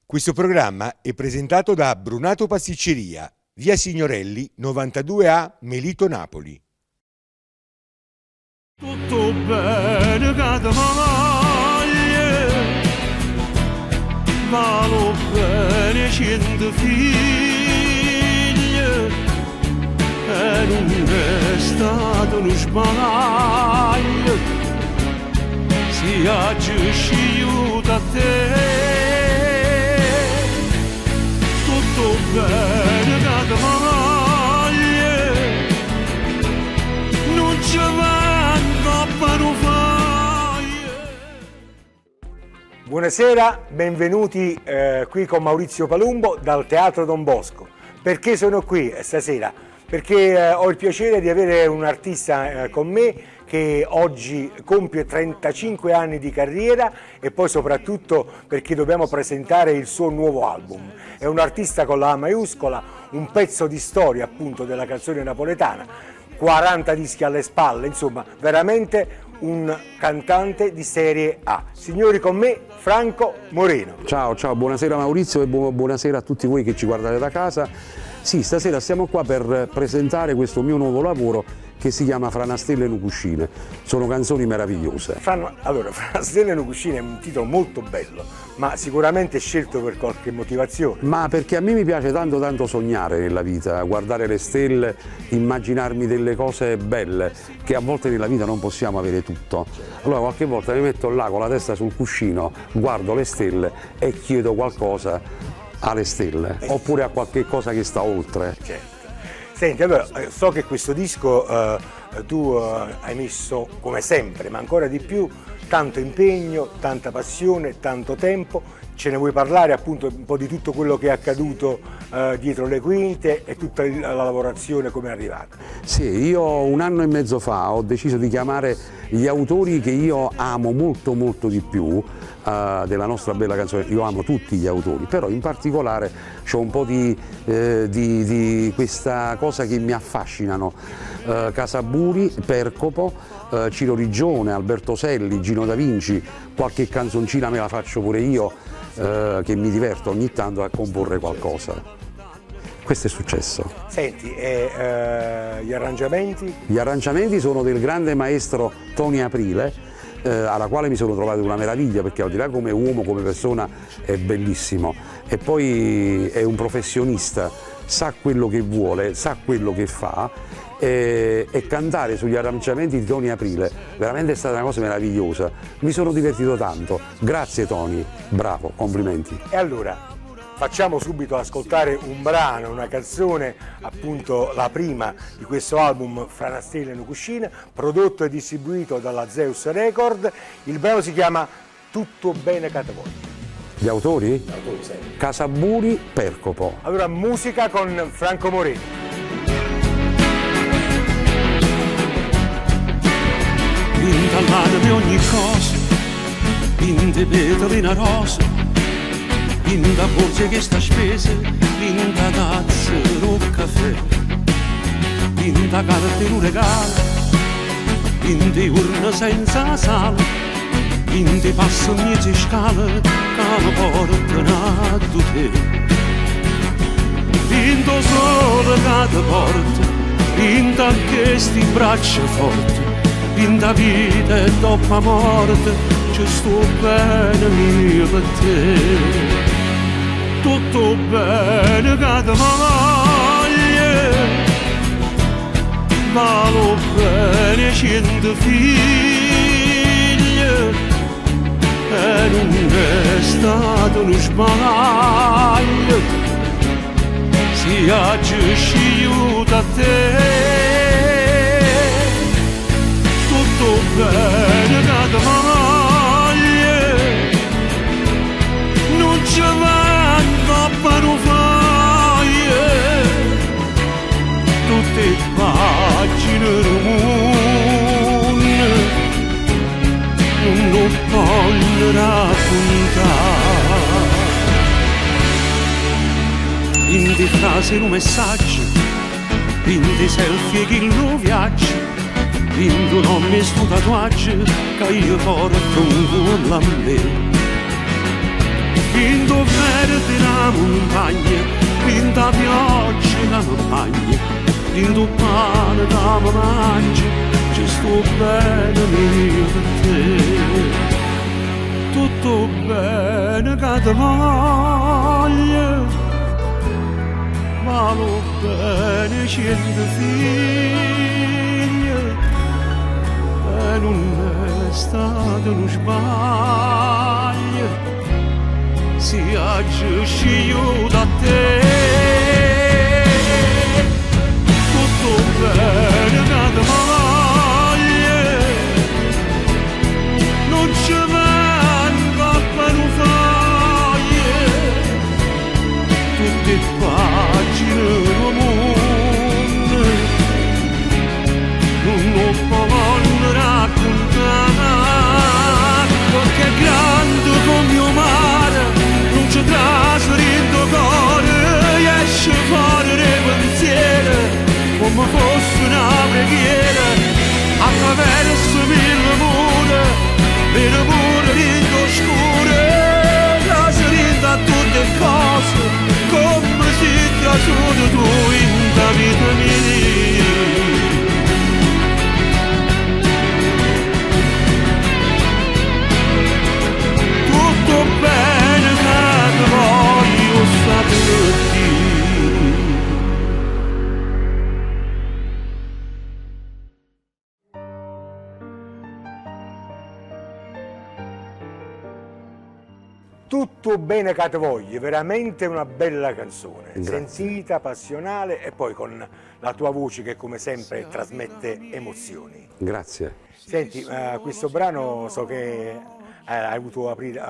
Questo programma è presentato da Brunato Pasticceria, via Signorelli 92A, Melito, Napoli. Tutto bene che ti maglie, valo bene 100 figli, e non è stato uno sbaraglio, si agisce a te. Tutto bene che ti maglie, non ci vanno per fare. Buonasera, benvenuti qui con Maurizio Palumbo dal Teatro Don Bosco. Perché sono qui stasera? Perché ho il piacere di avere un artista con me che oggi compie 35 anni di carriera e poi soprattutto perché dobbiamo presentare il suo nuovo album. È un artista con la A maiuscola, un pezzo di storia appunto della canzone napoletana, 40 dischi alle spalle, insomma veramente un cantante di serie A. Signori, con me Franco Moreno. Ciao, buonasera Maurizio e buonasera a tutti voi che ci guardate da casa. Sì, stasera siamo qua per presentare questo mio nuovo lavoro che si chiama Fra una stella e un cuscine. Sono canzoni meravigliose. Allora, Fra una stella e un cuscine è un titolo molto bello, ma sicuramente scelto per qualche motivazione. Ma perché a me mi piace tanto sognare nella vita, guardare le stelle, immaginarmi delle cose belle, che a volte nella vita non possiamo avere tutto. Allora qualche volta mi metto là con la testa sul cuscino, guardo le stelle e chiedo qualcosa alle stelle, oppure a qualche cosa che sta oltre. Certo. Senti, allora, so che questo disco tu hai messo, come sempre, ma ancora di più, tanto impegno, tanta passione, tanto tempo. Ce ne vuoi parlare appunto un po' di tutto quello che è accaduto dietro le quinte e tutta la lavorazione come è arrivata? Sì, io 1 anno e mezzo fa ho deciso di chiamare gli autori che io amo molto di più della nostra bella canzone. Io amo tutti gli autori, però in particolare c'ho un po' di questa cosa che mi affascinano. Casaburi, Percopo, Ciro Rigione, Alberto Selli, Gino Da Vinci, qualche canzoncina me la faccio pure io, che mi diverto ogni tanto a comporre qualcosa. Questo è successo. Senti, gli arrangiamenti? Gli arrangiamenti sono del grande maestro Tony Aprile, alla quale mi sono trovato una meraviglia, perché al di là come uomo, come persona è bellissimo, e poi è un professionista, sa quello che vuole, sa quello che fa, e cantare sugli arrangiamenti di Tony Aprile veramente è stata una cosa meravigliosa. Mi sono divertito tanto. Grazie Tony, bravo, complimenti. E allora facciamo subito ascoltare un brano, una canzone, appunto la prima di questo album Fra una stella e una cuscina, prodotto e distribuito dalla Zeus Record. Il brano si chiama Tutto bene che te voglio. Gli autori? Gli autori, sì. Casaburi, Percopo. Allora, musica con Franco Moreno. Intallarmi ogni cosa, in te petali una rosa, in da borsa che sta spesa, in da tazza un caffè, in da carta in un regalo, in te urna senza sale, in te passo mezze scale, che mi portano a te. In to sole che ti porta, in da questi braccia forti, in da vita e dopo la morte ci sto bene io per te. Tutto bene che ti maglie, valo bene 100 figli, e non è stato uno sbaraglio, si agisce a te. Tutto bene che ti maglie, non ci vanno per fare, tutte pagine del mondo non voglio raccontare. In di frasi in un messaggio, in di selfie che lo viaggio, in un nome sto tatuaggio che io porto un cuore a me. In dovere montagna, pinta pioggia da mi bagna, pinto pane da mi mangia, ci sto bene per te. Tutto bene che ti voglio, valo bene 100 figli, e non è stato uno sbaglio, si aggiunge io da te. Tutto bene che ti voglio, non ci vengo per un foglio, tutte pagine del mondo, non voglio raccontare, perché è grande come mio mare, non ci trasferito cuore, esce fuori dei pensieri, come fosse una preghiera, attraverso mille mura, per amore rindo scure, trasferito a tutte cose, come si trasferito tu in la vita mia. Tutto bene che ti voglio sapere di. Tutto bene che te voglio, veramente una bella canzone, Grazie. sentita, passionale e poi con la tua voce che come sempre trasmette emozioni. Grazie. Senti, questo brano so che hai voluto aprire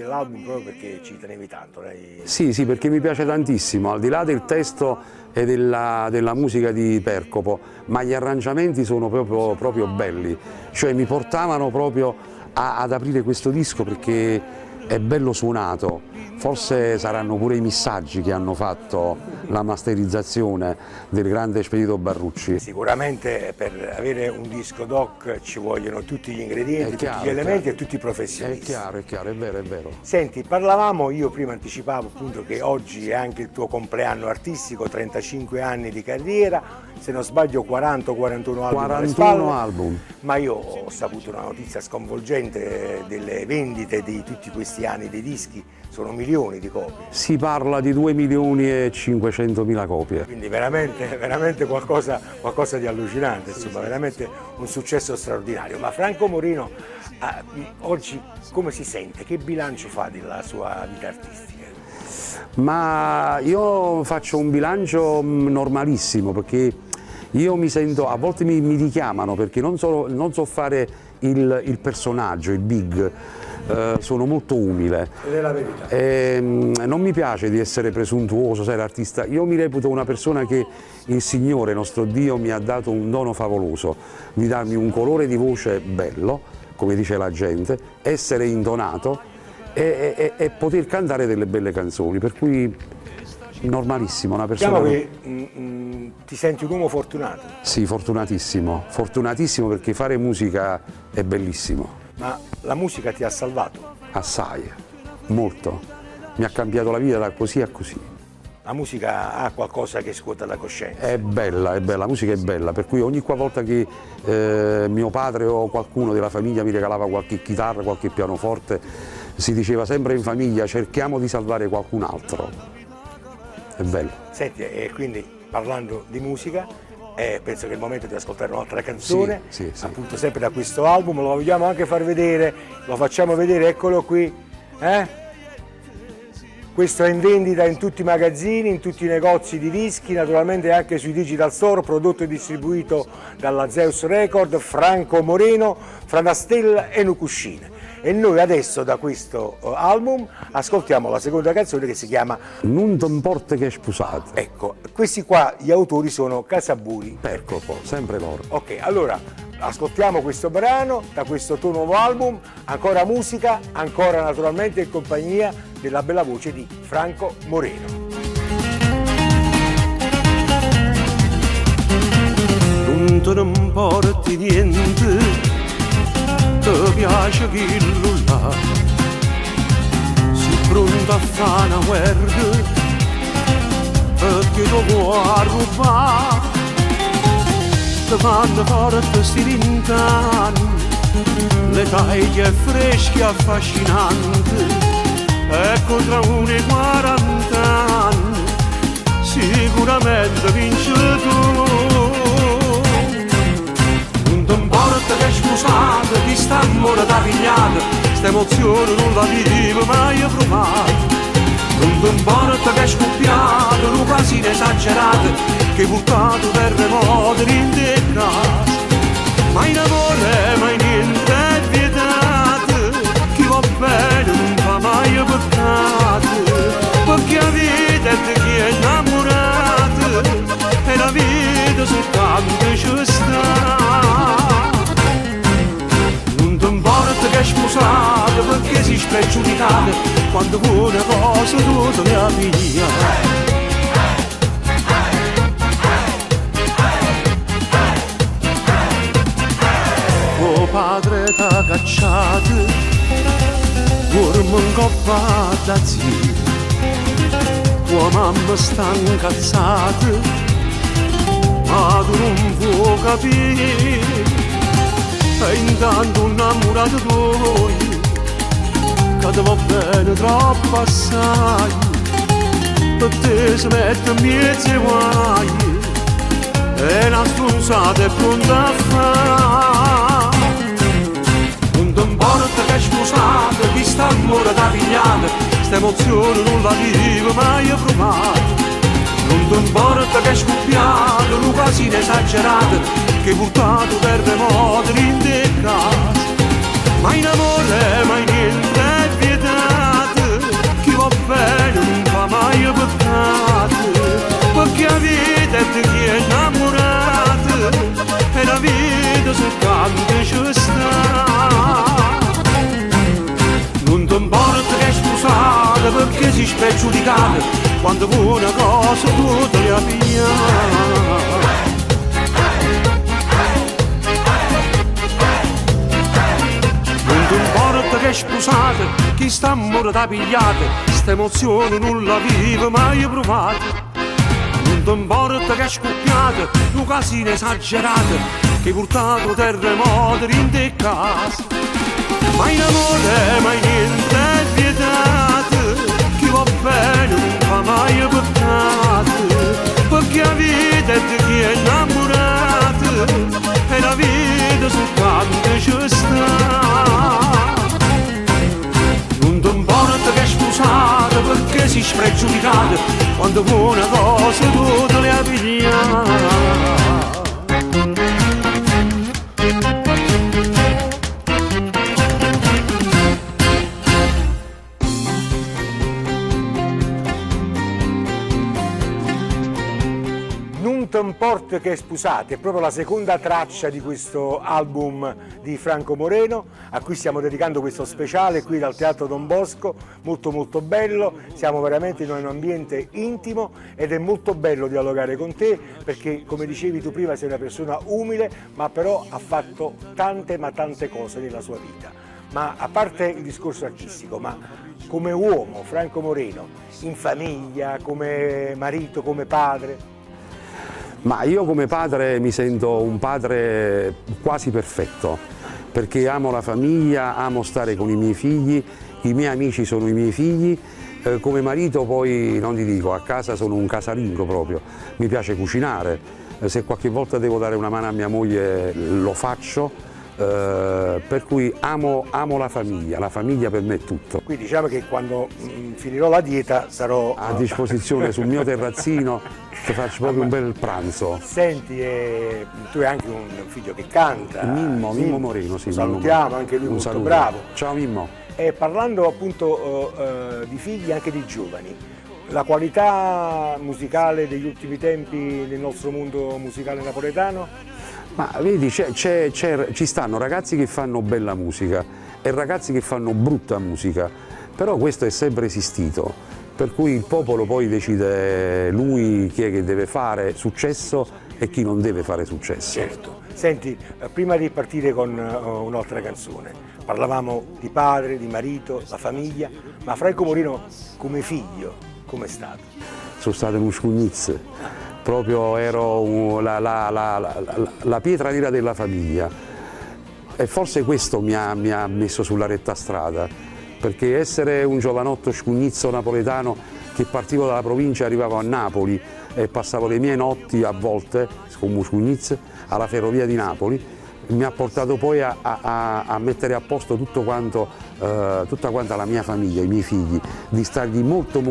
l'album proprio perché ci tenevi tanto. Sì, sì, perché mi piace tantissimo, al di là del testo e della musica di Percopo, ma gli arrangiamenti sono proprio belli, cioè mi portavano proprio ad aprire questo disco perché è bello suonato, forse saranno pure i missaggi che hanno fatto la masterizzazione del grande Spedito Barrucci. Sicuramente per avere un disco doc ci vogliono tutti gli ingredienti, tutti gli elementi e tutti i professionisti. È chiaro, è vero, è vero. Senti, parlavamo, io prima anticipavo appunto che oggi è anche il tuo compleanno artistico, 35 anni di carriera, se non sbaglio 40-41 album alle spalle. 41 album. Ma io ho saputo una notizia sconvolgente delle vendite di tutti questi anni dei dischi, sono milioni di copie. Si parla di 2.500.000 copie. Quindi veramente qualcosa di allucinante, insomma, veramente un successo straordinario. Ma Franco Moreno oggi come si sente? Che bilancio fa della sua vita artistica? Ma io faccio un bilancio normalissimo perché io mi sento, a volte mi richiamano perché non so fare il personaggio, il big, sono molto umile. Ed è la verità. Non mi piace di essere presuntuoso, sai, l'artista. Io mi reputo una persona che il Signore, nostro Dio, mi ha dato un dono favoloso, di darmi un colore di voce bello, come dice la gente, essere intonato e poter cantare delle belle canzoni, per cui normalissimo, una persona. Diciamo che ti senti un uomo fortunato. Sì, fortunatissimo perché fare musica è bellissimo. Ma la musica ti ha salvato? Assai, molto. Mi ha cambiato la vita da così a così. La musica ha qualcosa che scuote la coscienza. È bella, la musica è bella, per cui ogni volta che mio padre o qualcuno della famiglia mi regalava qualche chitarra, qualche pianoforte, si diceva sempre in famiglia cerchiamo di salvare qualcun altro. È bello. Senti, e quindi parlando di musica, penso che è il momento di ascoltare un'altra canzone, sì. appunto sempre da questo album, lo vogliamo anche far vedere, lo facciamo vedere, eccolo qui. Questo è in vendita in tutti i magazzini, in tutti i negozi di dischi, naturalmente anche sui Digital Store, prodotto e distribuito dalla Zeus Record, Franco Moreno, Franastella e Nucuscine. E noi adesso da questo album ascoltiamo la seconda canzone che si chiama Non t'importa che è sposato. Ecco, questi qua gli autori sono Casaburi. Percopo, sempre loro. Ok, allora ascoltiamo questo brano da questo tuo nuovo album, ancora musica, ancora naturalmente in compagnia della bella voce di Franco Moreno. Non te ne importi niente, ti piace chi là, sei pronto a fare una guerra che lo vuoi rubare, ti fanno forte sti 20 anni, le taglie fresche affascinanti, e contra 40 anni sicuramente vinci tu. Non ti importa che scusate, chi sta amore da pigliata, sta emozione non la vivo mai provata. Non ti importa che è scoppiato, un quasi esagerato, che hai buttato terremoto in te casa. Ma in amore mai niente è vietato, chi va bene non fa mai peccato, perché la vita è di chi è innamorato, e la vita soltanto ci sta. Non ti importa che è sposato, perché si spregiudicato, quando una cosa tu te la piglia. Tuo padre t'ha cacciato, dormo in coppa da zio, tua mamma sta incazzata, ma tu non puoi capire. E intanto un innamorato tuo che ti va bene troppo assai, per te si mette in mezzo ai guai, e la stronzata è pronta a fare. Non ti importa che è sposata, chi sta amore da pigliata, sta emozione non la vivo mai provata. Non ti importa che è scoppiato, un quasi esagerato, che hai portato terremoto in te casa. Ma in amore mai niente è vietato, chi va bene non fa mai peccato, perché la vita è di chi è innamorato, e la vita soltanto ci sta. Non ti importa che è scusata, perché si spregiudicata, quando una cosa tu te la piglia. Non ti importa che è sposata, chi sta amore da pigliate, sta emozione non la vive mai provata. Non ti importa che è scoppiata, un casino esagerato, che hai portato terremoto in te casa. Ma in amore mai niente è vietato, chi va bene non fa mai peccato, perché la vita è di chi è innamorato, e la vita soltanto ci sta. Non ti importa che è sposata, perché si spregiudicata, quando una cosa tu te la piglia. Non ti importa che sposate, è proprio la seconda traccia di questo album di Franco Moreno, a cui stiamo dedicando questo speciale qui dal Teatro Don Bosco, molto molto bello, siamo veramente in un ambiente intimo ed è molto bello dialogare con te, perché come dicevi tu prima sei una persona umile, ma però ha fatto tante ma tante cose nella sua vita. Ma a parte il discorso artistico, ma come uomo, Franco Moreno, in famiglia, come marito, come padre? Ma io come padre mi sento un padre quasi perfetto, perché amo la famiglia, amo stare con i miei figli, i miei amici sono i miei figli, come marito poi non ti dico, a casa sono un casalingo proprio, mi piace cucinare, se qualche volta devo dare una mano a mia moglie lo faccio, per cui amo la famiglia per me è tutto. Quindi diciamo che quando finirò la dieta sarò A disposizione sul mio terrazzino, ti faccio proprio un bel pranzo. Senti, tu hai anche un figlio che canta. Mimmo Moreno, sì. Lo salutiamo, anche lui un molto saluto. bravo. Ciao Mimmo. E parlando appunto di figli, anche di giovani, la qualità musicale degli ultimi tempi nel nostro mondo musicale napoletano? Ma vedi, ci stanno ragazzi che fanno bella musica e ragazzi che fanno brutta musica, però questo è sempre esistito, per cui il popolo poi decide lui chi è che deve fare successo e chi non deve fare successo. Certo. Senti, prima di partire con un'altra canzone, parlavamo di padre, di marito, la famiglia, ma Franco Moreno come figlio, com'è stato? sono stato uno scugnizzo, proprio ero la pietra nera della famiglia e forse questo mi ha messo sulla retta strada, perché essere un giovanotto scugnizzo napoletano che partivo dalla provincia e arrivavo a Napoli e passavo le mie notti a volte come scugnizzo alla ferrovia di Napoli, mi ha portato poi a mettere a posto tutto quanto, tutta quanta la mia famiglia, i miei figli, di stargli molto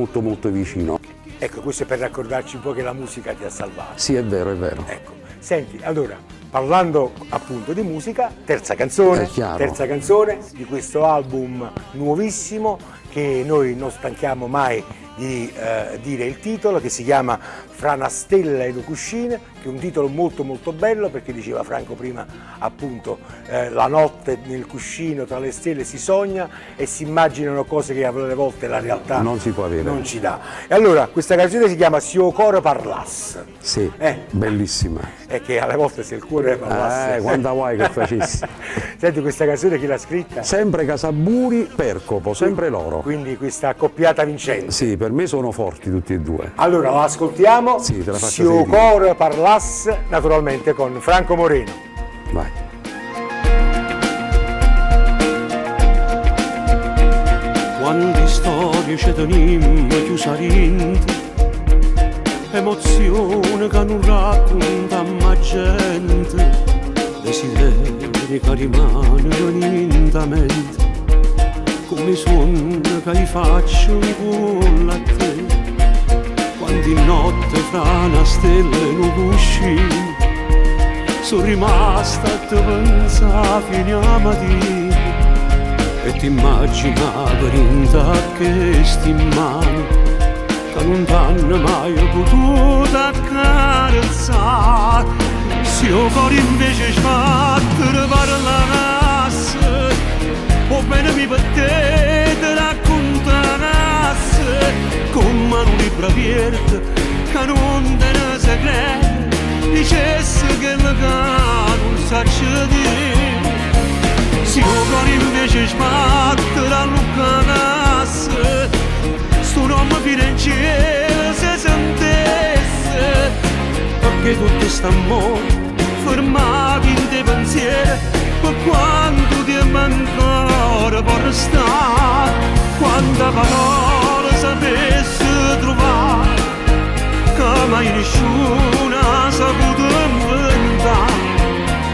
vicino. Ecco, questo è per raccordarci un po' che la musica ti ha salvato. Sì, è vero, è vero. Ecco, senti, allora, parlando appunto di musica, terza canzone di questo album nuovissimo che noi non stanchiamo mai di dire il titolo, che si chiama Fra una stella ed un cuscino, che è un titolo molto bello, perché diceva Franco prima appunto la notte nel cuscino tra le stelle si sogna e si immaginano cose che alle volte la realtà non si può avere, non ci dà. E allora questa canzone si chiama Se il cuore parlasse. Sì, bellissima. E che alle volte se il cuore parlasse. Quanta vuoi che facessi. Senti, questa canzone chi l'ha scritta? Sempre Casaburi, Percopo, sempre loro. Quindi questa accoppiata vincente. Sì, per me sono forti tutti e due. Allora la ascoltiamo. Sì, te la faccio Se il cuore parlasse, naturalmente con Franco Moreno. Vai. Quante storie ci teniamo chiuse dentro, emozioni che non raccontiamo a gente, desideri che rimangono lentamente, come suoni che faccio con la te. Quanti notte fra una stella e un cuscino sono rimasta a te pensare fino a mattina e ti immaginavo rinda che sti mani che non t'hanno mai potuto accarezzare. Se il cuore invece sbattere parlasse, o bene mi battete raccontasse come un libro aperto che non te ne segreto dicesse che il non sa dire. Se il cuore invece sbatte da lucanasse, sto nome firenziere se sentesse, perché tutto st'amore fermavi in te pensieri, per quanto ti ancora può restare, quanta parola sapesse trovare, che mai nessuno ha saputo inventare,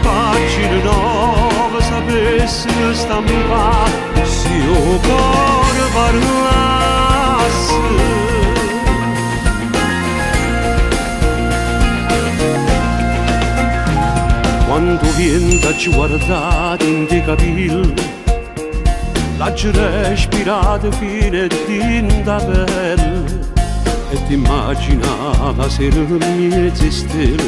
pagine nuove sapesse stampare, se il cuore parlasse. Quando vento ci guardate in te capelli, l'aggi respirate fino a tinta pelle e ti immaginava se non mi esisteva,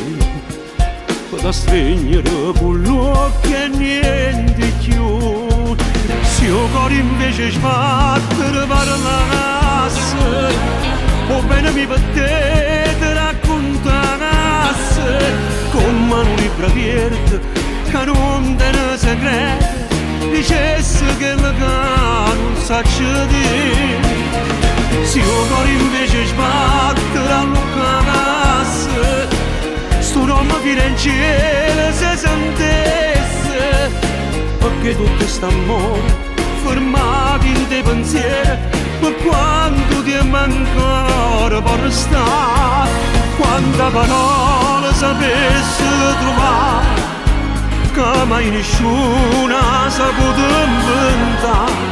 da stregnere con l'occhio e niente più. Se il cuore invece sbattere parlasse, o bene mi battete raccontasse, come un libro aperto che non te ne segreto dicesse che il non sa dire. Se il cuore invece sbatte da lucanasse, sto nome firenziere se sentesse, perché tutto st'amore fermavi in te pensieri, per quanto ti ancora può restare, quanta parola sapesse trovare, che mai nessuno ha saputo inventare,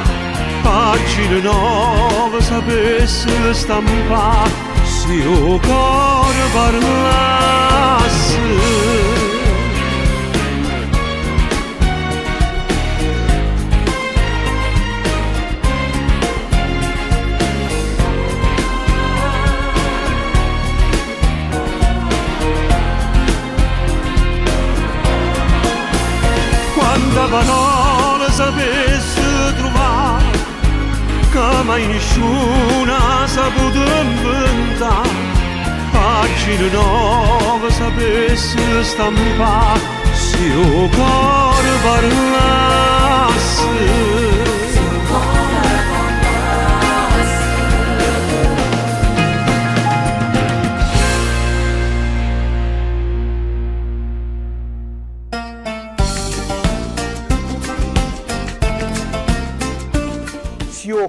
pagine nuove sapesse stampare, se il cuore parlasse. Quanta parola sapesse trovare, che mai nessuno ha saputo inventare, pagine nuove sapesse stampare, se il cuore parlasse.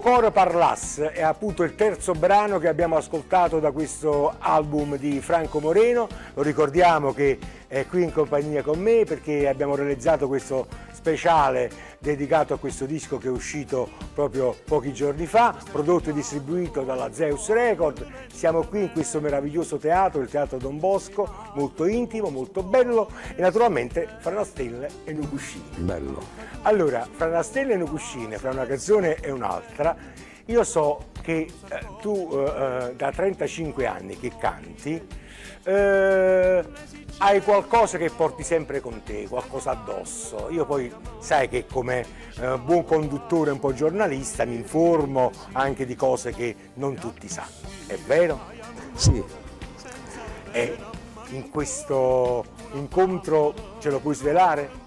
Cor Parlas è appunto il terzo brano che abbiamo ascoltato da questo album di Franco Moreno. Lo ricordiamo che è qui in compagnia con me perché abbiamo realizzato questo speciale dedicato a questo disco che è uscito proprio pochi giorni fa, prodotto e distribuito dalla Zeus Record. Siamo qui in questo meraviglioso teatro, il Teatro Don Bosco, molto intimo, molto bello, e naturalmente fra una stella e un cuscino. Bello. Allora, fra una stella e un cuscino, fra una canzone e un'altra, io so che tu da 35 anni che canti, hai qualcosa che porti sempre con te, qualcosa addosso. Io poi sai che come buon conduttore, un po' giornalista, mi informo anche di cose che non tutti sanno, è vero? Sì. E in questo incontro ce lo puoi svelare?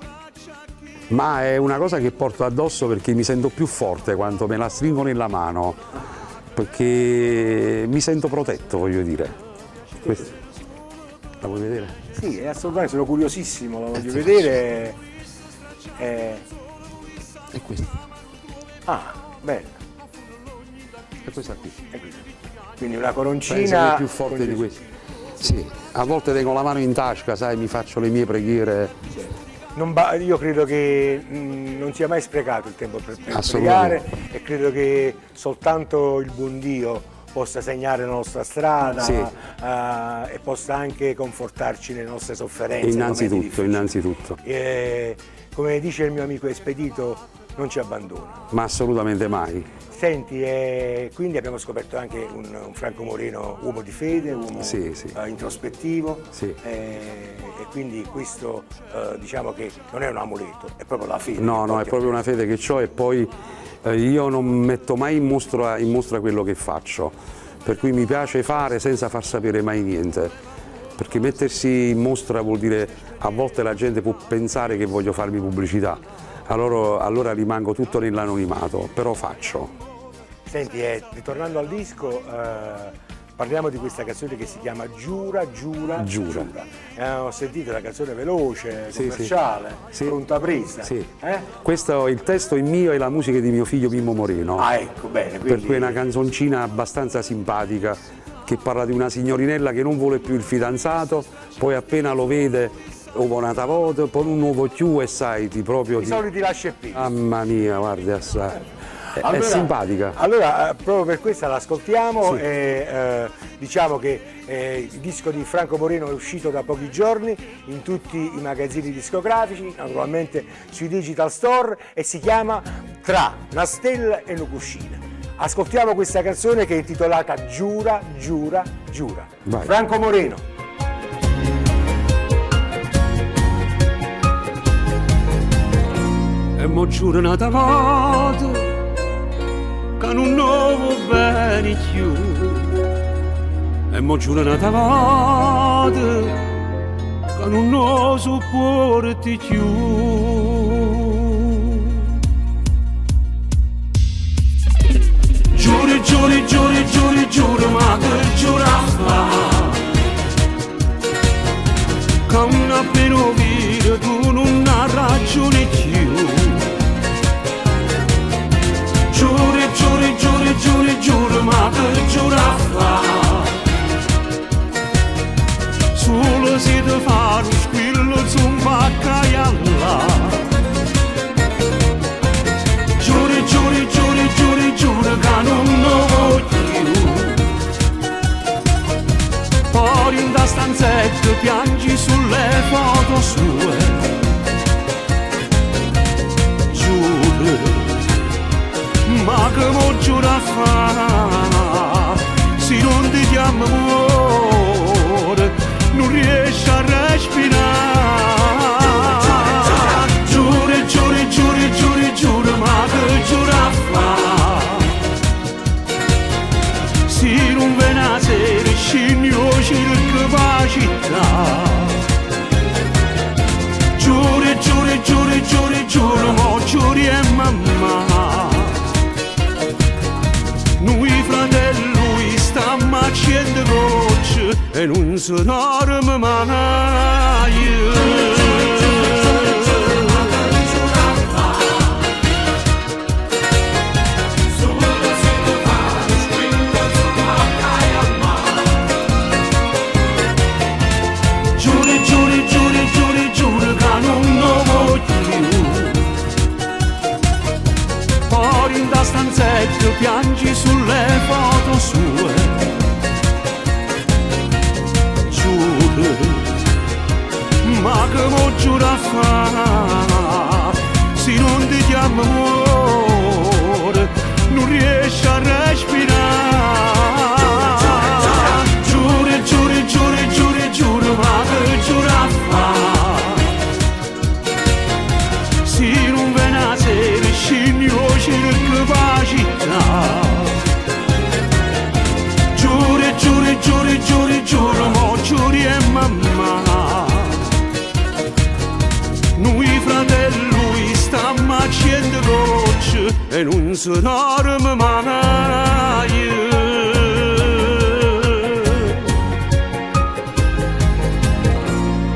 Ma è una cosa che porto addosso perché mi sento più forte quando me la stringo nella mano, perché mi sento protetto, voglio dire. Questo. La vuoi vedere? Sì, assolutamente, sono curiosissimo, la voglio vedere. È questa. Ah, bella. È questa qui. Quindi una Penso che coroncina è più forte di questa. Sì, a volte tengo la mano in tasca, sai, mi faccio le mie preghiere. Io credo che non sia mai sprecato il tempo per pregare, Assolutamente. e credo che soltanto il buon Dio possa segnare la nostra strada, Sì. E possa anche confortarci nelle nostre sofferenze. Innanzitutto. Come dice il mio amico Espedito, non ci abbandona. Ma assolutamente mai. Senti, quindi abbiamo scoperto anche un Franco Moreno uomo di fede, uomo Sì, sì. introspettivo, Sì. E quindi questo diciamo che non è un amuleto, è proprio la fede. No, no, è proprio una fede che ho, e poi io non metto mai in mostra quello che faccio, per cui mi piace fare senza far sapere mai niente, perché mettersi in mostra vuol dire, a volte la gente può pensare che voglio farmi pubblicità, allora rimango tutto nell'anonimato, però faccio. Senti, ritornando al disco, parliamo di questa canzone che si chiama Giura, Giura, Giura. Ho sentito la canzone veloce, Sì, commerciale, sì. pronta presa. Sì. Questo, il testo è mio e la musica è di mio figlio Mimmo Moreno. Ah, ecco, bene. Per Quindi... cui è una canzoncina abbastanza simpatica che parla di una signorinella che non vuole più il fidanzato, poi appena lo vede uovo una volta, poi un nuovo più e sai, I soliti lascia e più. Mamma mia, guarda, assai. Allora, è simpatica. Allora, proprio per questa l'ascoltiamo, Sì. e diciamo che il disco di Franco Moreno è uscito da pochi giorni in tutti i magazzini discografici, naturalmente sui digital store, e si chiama Tra una stella e una cuscina. Ascoltiamo questa canzone che è intitolata Giura, Giura, Giura. Vai. Franco Moreno. E mo' giornata volta che non nuovo bene più, e mo' giornata volta che non lo sopporti più. Giuri, giuri, giuri, giuri, giuri, ma che giura fa, che non appena vita tu non hai ragione più. Giuri, giuri, giuri, giuri, giuri, ma che giura fa, solo se ti fa lo squillo zumba caialla. Giuri, giuri, giuri, giuri, giuri, che non lo voglio più. Poi in da stanzetta piangi sulle foto sue. Giuri, ma che mo' giura fa, se non ti chiamo amore, non riesci a respirare. Giuri, giuri, giuri, giuri, giuri, ma che giura fa, se non ve ne sera scegno circa la città. Giuri, giuri, giuri, giuri, giuri, mo' giuri e mamma, noi fratelli stiamo accendendo croce e non si dorme mai. Solo sonora mi manaia.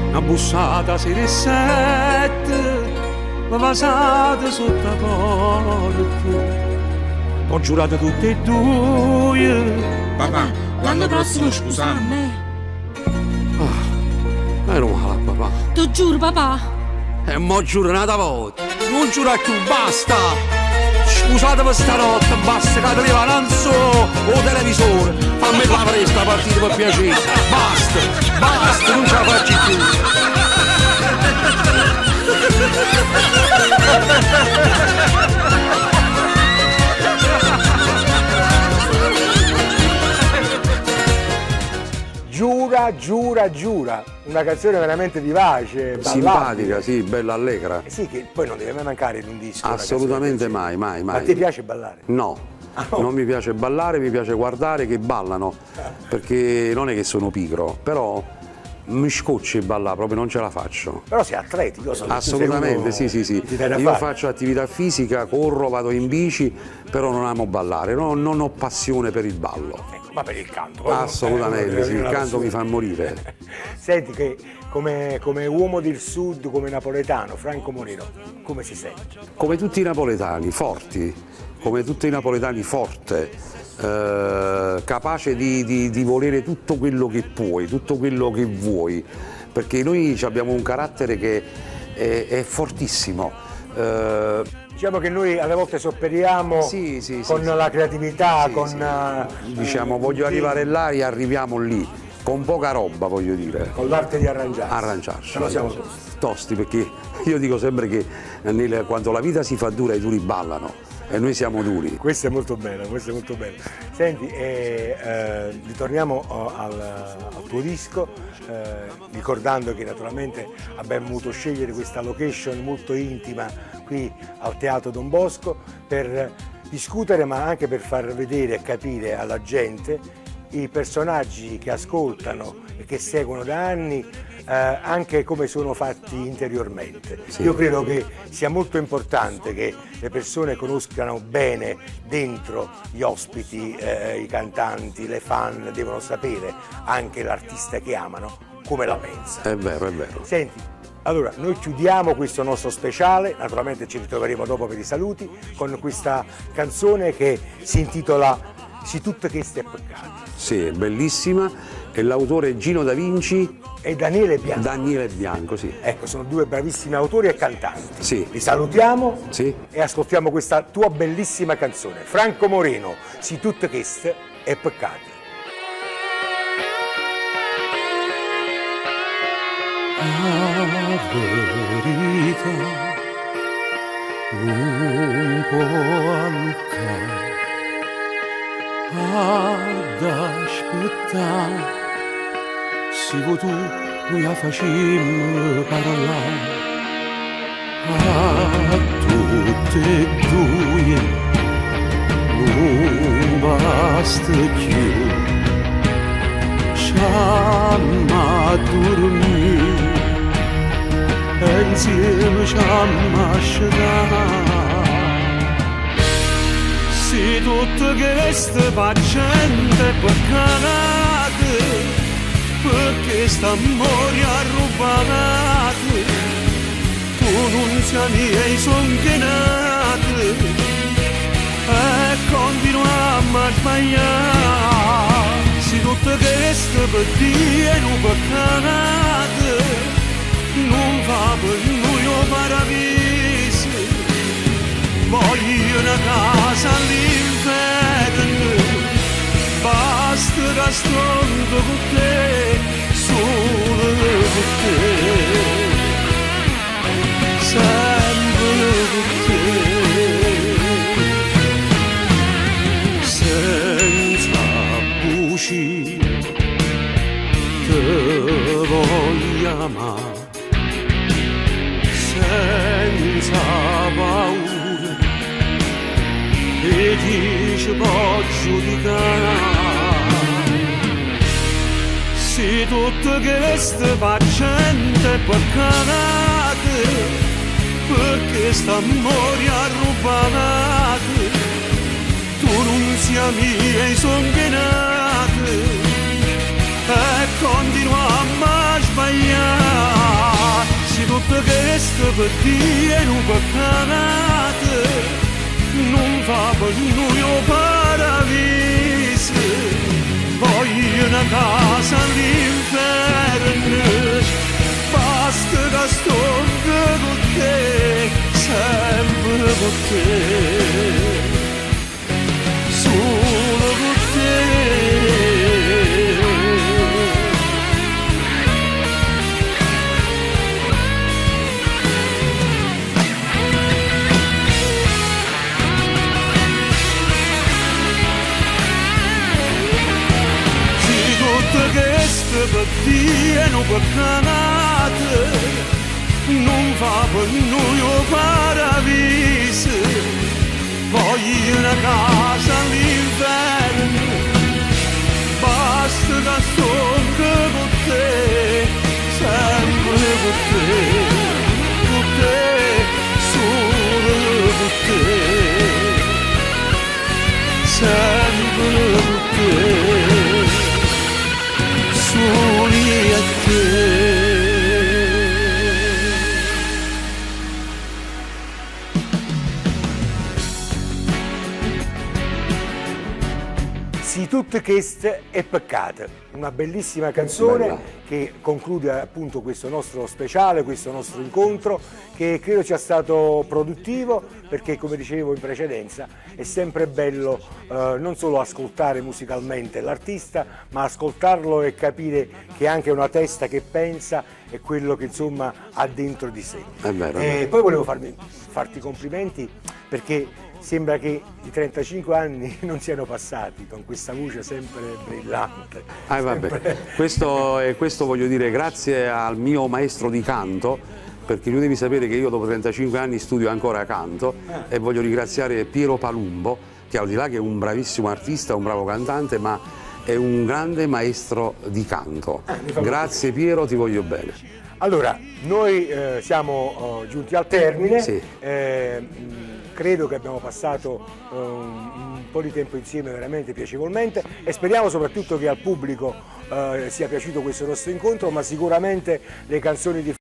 Una bussata sera e 7, ma passata sotto la porta. Ho giurato tutte e due. Papà, l'anno prossimo scusami. Meno male, papà. Ti giuro, papà. E mo' giuro un'altra volta. Non giura più, basta. Scusate per stanotte, basta che ti leva non so o televisore. Fammi la fresca partita per piacere. Basta, non ce la faccio più. Giura, una canzone veramente vivace, ballabile. Simpatica, sì, bella allegra. Sì, che poi non deve mai mancare in un disco. Assolutamente mai. Ma a te piace ballare? No, non mi piace ballare, mi piace guardare che ballano, perché non è che sono pigro, però mi scocci ballare, proprio non ce la faccio. Però sei atletico. Assolutamente, sì. Io faccio attività fisica, corro, vado in bici, però non amo ballare, non ho passione per il ballo. Ma per il canto. Assolutamente, sì, il canto mi fa morire. Senti che come uomo del sud, come napoletano, Franco Moreno, come si sente? Come tutti i napoletani, forti, come tutti i napoletani forte, capace di volere tutto quello che puoi, tutto quello che vuoi, perché noi abbiamo un carattere che è fortissimo. Diciamo che noi alle volte sopperiamo con la creatività, diciamo voglio arrivare là e arriviamo lì, con poca roba voglio dire. Con l'arte di arrangiarci. Però siamo tosti, perché io dico sempre che quando la vita si fa dura i duri ballano e noi siamo duri. Questo è molto bello. Senti, ritorniamo al tuo disco, ricordando che naturalmente abbiamo voluto scegliere questa location molto intima qui al Teatro Don Bosco per discutere, ma anche per far vedere e capire alla gente i personaggi che ascoltano e che seguono da anni, anche come sono fatti interiormente. Sì. Io credo che sia molto importante che le persone conoscano bene dentro gli ospiti, i cantanti, le fan, devono sapere anche l'artista che amano come la pensa. È vero. Senti, allora noi chiudiamo questo nostro speciale, naturalmente ci ritroveremo dopo per i saluti, con questa canzone che si intitola Si tutto che stai peccato. Sì, è bellissima, e l'autore è Gino Da Vinci e Daniele Bianco. Daniele Bianco, sì. Ecco, sono due bravissimi autori e cantanti. Sì. Li salutiamo e ascoltiamo questa tua bellissima canzone. Franco Moreno, Si tutto che stai peccato. Verità non può ammuccare ad aspettare se tu non la facemmo parlare a tutte e due non basta più sciamma dormire insieme sciamma asciugare se tutto che sta facendo è peccato perché sta amore arrubato tu non sei miei son chenato e continuiamo a sbagliare se tutto che sta per dire è un peccato non va per noi o paradiso voglio una casa all'inferno basta che strondo con te solo con te sempre con te senza buci te voglio amare senza paura e chi ci può giudicare se tutto che sta facendo è peccato perché sta amore arrubato non sia mia e son penate e continuiamo a sbagliare se tutto questo per dire è un peccato non fa per noi un paradiso voglio una casa all'inferno basta che sto con te sempre con te solo con te per dire non peccato non fa per noi un paradiso voglio una casa all'inferno basta che sto con te sempre con te solo con te sempre con te soli a te. Si tutto questo è peccato, una bellissima canzone Bella. che conclude appunto questo nostro speciale, questo nostro incontro che credo sia stato produttivo perché come dicevo in precedenza è sempre bello non solo ascoltare musicalmente l'artista ma ascoltarlo e capire che ha anche una testa che pensa e quello che insomma ha dentro di sé. È vero, E poi volevo farti i complimenti perché sembra che i 35 anni non siano passati con questa voce sempre brillante. Vabbè. Questo voglio dire grazie al mio maestro di canto, perché tu devi sapere che io dopo 35 anni studio ancora canto e voglio ringraziare Piero Palumbo, che al di là che è un bravissimo artista, un bravo cantante, ma è un grande maestro di canto. Grazie Piero, ti voglio bene. Allora, noi siamo giunti al termine. Sì. Credo che abbiamo passato un po' di tempo insieme veramente piacevolmente e speriamo soprattutto che al pubblico sia piaciuto questo nostro incontro, ma sicuramente le canzoni di